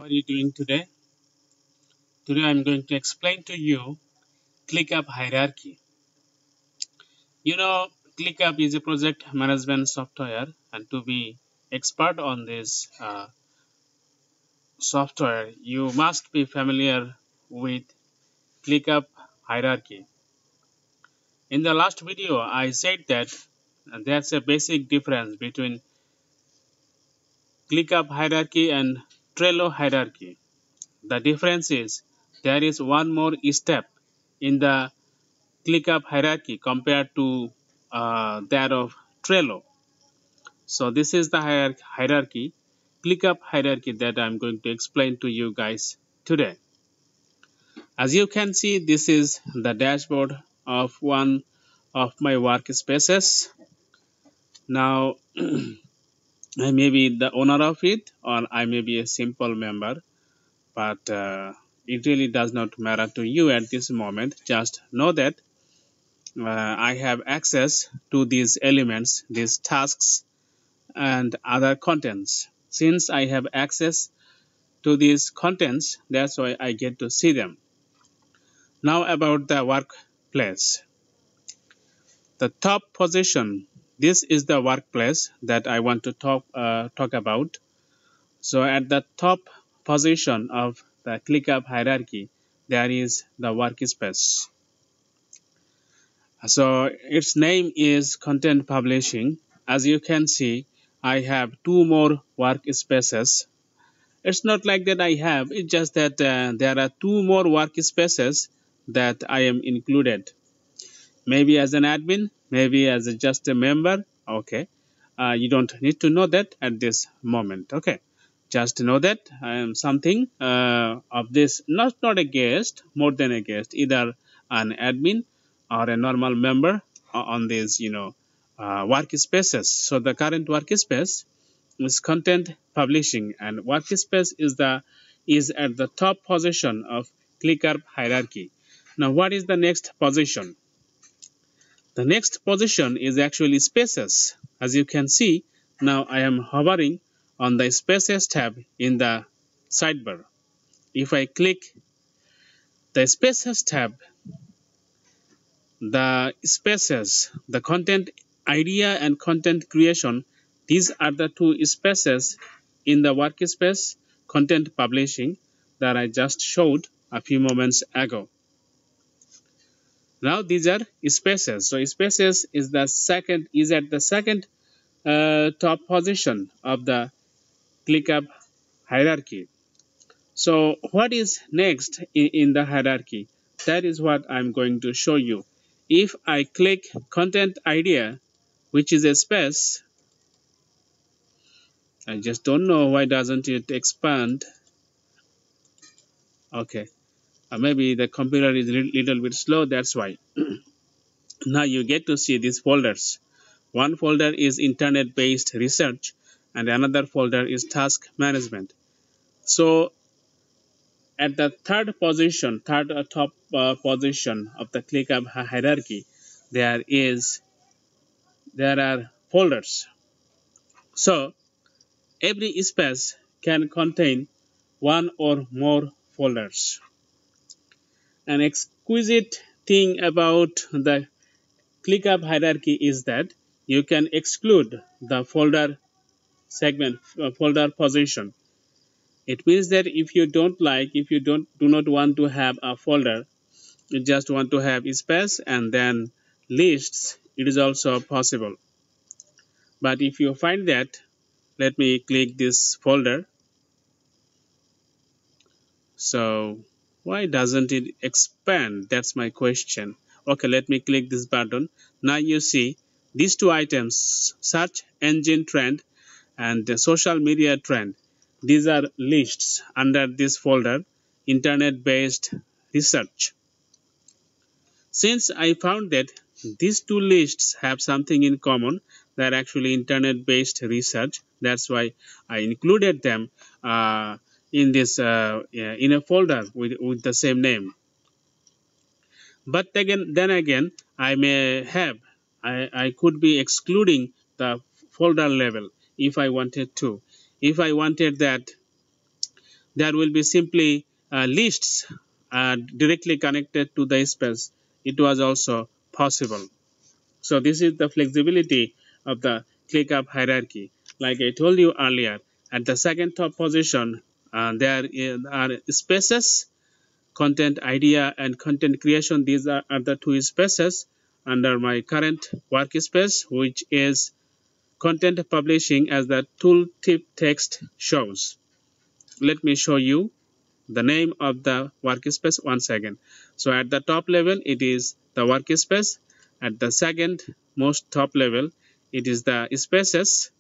are you doing today? Today I'm going to explain to you ClickUp hierarchy. You know, ClickUp is a project management software, and to be expert on this software, you must be familiar with ClickUp hierarchy. In the last video, I said that there's a basic difference between ClickUp hierarchy and Trello hierarchy. The difference is there is one more step in the ClickUp hierarchy compared to that of Trello. So this is the hierarchy, ClickUp hierarchy that I'm going to explain to you guys today. As you can see, this is the dashboard of one of my workspaces. Now, I may be the owner of it, or I may be a simple member, but it really does not matter to you at this moment. Just know that I have access to these elements, these tasks, and other contents. Since I have access to these contents, that's why I get to see them. Now about the workplace. The top position, this is the workplace that I want to talk about. So at the top position of the ClickUp hierarchy, there is the workspace. So its name is content publishing. As you can see, I have two more workspaces. It's not like that I have, it's just that there are two more workspaces that I am included. Maybe as an admin, maybe as just a member. Okay, you don't need to know that at this moment. Okay, just know that I am something of this, not a guest, more than a guest, either an admin or a normal member on these workspaces. So the current workspace is content publishing, and workspace is at the top position of ClickUp hierarchy. Now what is the next position? The next position is actually spaces. As you can see, now I am hovering on the spaces tab in the sidebar. If I click the spaces tab, the spaces, the content idea and content creation, these are the two spaces in the workspace content publishing that I just showed a few moments ago. Now these are spaces. So spaces is at the second top position of the ClickUp hierarchy. So what is next in the hierarchy? That is what I'm going to show you. If I click content idea, which is a space, I just don't know why doesn't it expand. Okay, maybe the computer is a little bit slow, that's why. Now you get to see these folders. One folder is internet-based research and another folder is task management. So at the third top position of the ClickUp hierarchy, there are folders. So every space can contain one or more folders. An exquisite thing about the ClickUp hierarchy is that you can exclude the folder segment, folder position. It means that if you do not want to have a folder, you just want to have space and then lists, it is also possible. But if you find that, let me click this folder. So why doesn't it expand? That's my question. Okay, let me click this button. Now you see these two items, search engine trend and the social media trend. These are lists under this folder, internet-based research. Since I found that these two lists have something in common, they're actually internet-based research. That's why I included them in a folder with the same name. But then again, I could be excluding the folder level if I wanted to. If I wanted that there will be simply lists directly connected to the space. It was also possible. So this is the flexibility of the ClickUp hierarchy. Like I told you earlier, at the second top position, there are spaces, content idea and content creation. These are the two spaces under my current workspace, which is content publishing, as the tooltip text shows. Let me show you the name of the workspace once again. So at the top level, it is the workspace. At the second most top level, it is the spaces.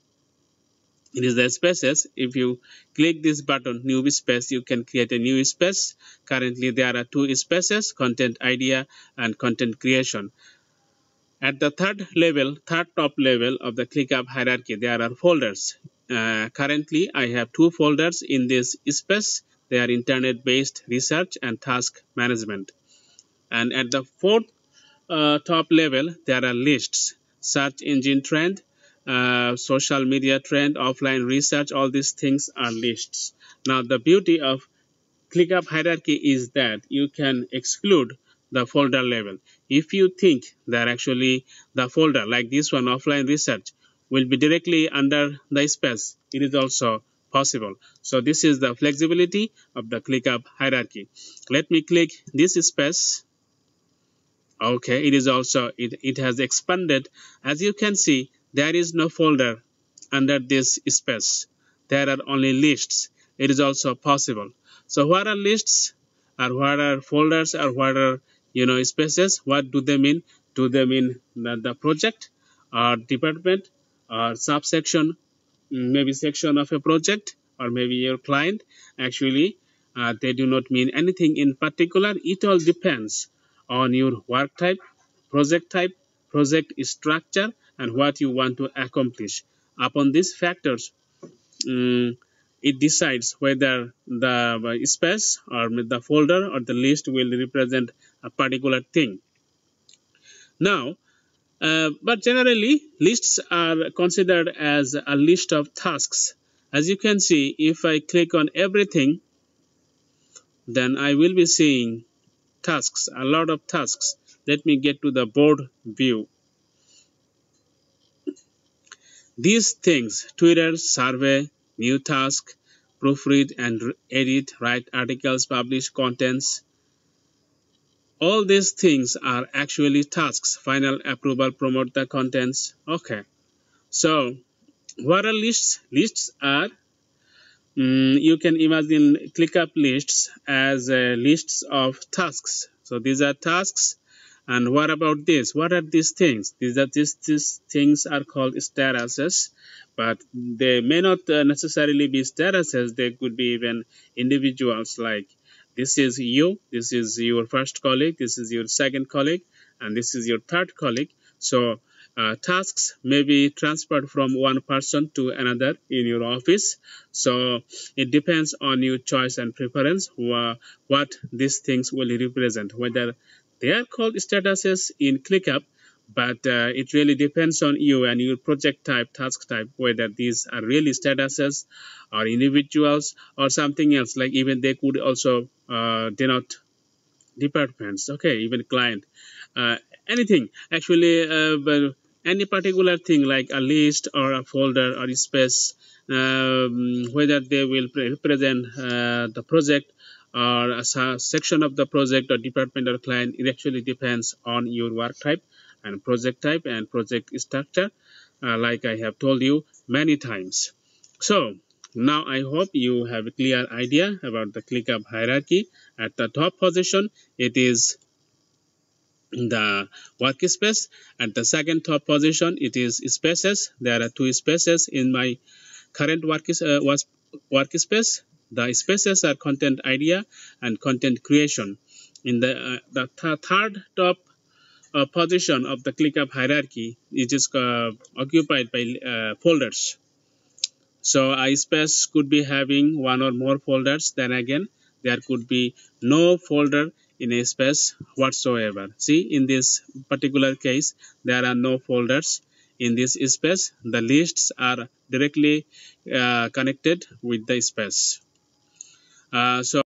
It is the spaces. If you click this button, new space, you can create a new space. Currently, there are two spaces, content idea and content creation. At the third top level of the ClickUp hierarchy, there are folders. Currently, I have two folders in this space. They are internet-based research and task management. And at the fourth top level, there are lists, search engine trend, social media trend, offline research. All these things are lists. Now, the beauty of ClickUp hierarchy is that you can exclude the folder level. If you think that actually the folder like this one, offline research, will be directly under the space, it is also possible. So this is the flexibility of the ClickUp hierarchy. Let me click this space. Okay, it is also, it has expanded. As you can see, there is no folder under this space. There are only lists. It is also possible. So what are lists, or what are folders, or what are spaces? What do they mean? Do they mean the project or department or subsection, maybe section of a project, or maybe your client? Actually, they do not mean anything in particular. It all depends on your work type, project structure, and what you want to accomplish. Upon these factors, it decides whether the space or the folder or the list will represent a particular thing. Now, but generally, lists are considered as a list of tasks. As you can see, if I click on everything, then I will be seeing tasks, a lot of tasks. Let me get to the board view. These things, Twitter, survey, new task, proofread and edit, write articles, publish contents, all these things are actually tasks. Final approval, promote the contents. Okay. So what are lists? Lists are, you can imagine ClickUp lists as lists of tasks. So these are tasks. And what about this? What are these things? These things are called statuses, but they may not necessarily be statuses. They could be even individuals. Like this is you, this is your first colleague, this is your second colleague, and this is your third colleague. So tasks may be transferred from one person to another in your office. So it depends on your choice and preference what these things will represent, whether they are called statuses in ClickUp, but it really depends on you and your project type, task type, whether these are really statuses or individuals or something else. Like even they could also denote departments, okay, even client, anything actually, but any particular thing like a list or a folder or a space, whether they will represent the project or a section of the project or department or client, it actually depends on your work type and project structure, like I have told you many times. So now I hope you have a clear idea about the ClickUp hierarchy. At the top position, it is the workspace. At the second top position, it is spaces. There are two spaces in my current workspace. The spaces are content idea and content creation. In the third top position of the ClickUp hierarchy, it is occupied by folders. So a space could be having one or more folders. Then again, there could be no folder in a space whatsoever. See, in this particular case, there are no folders in this space. The lists are directly connected with the space. So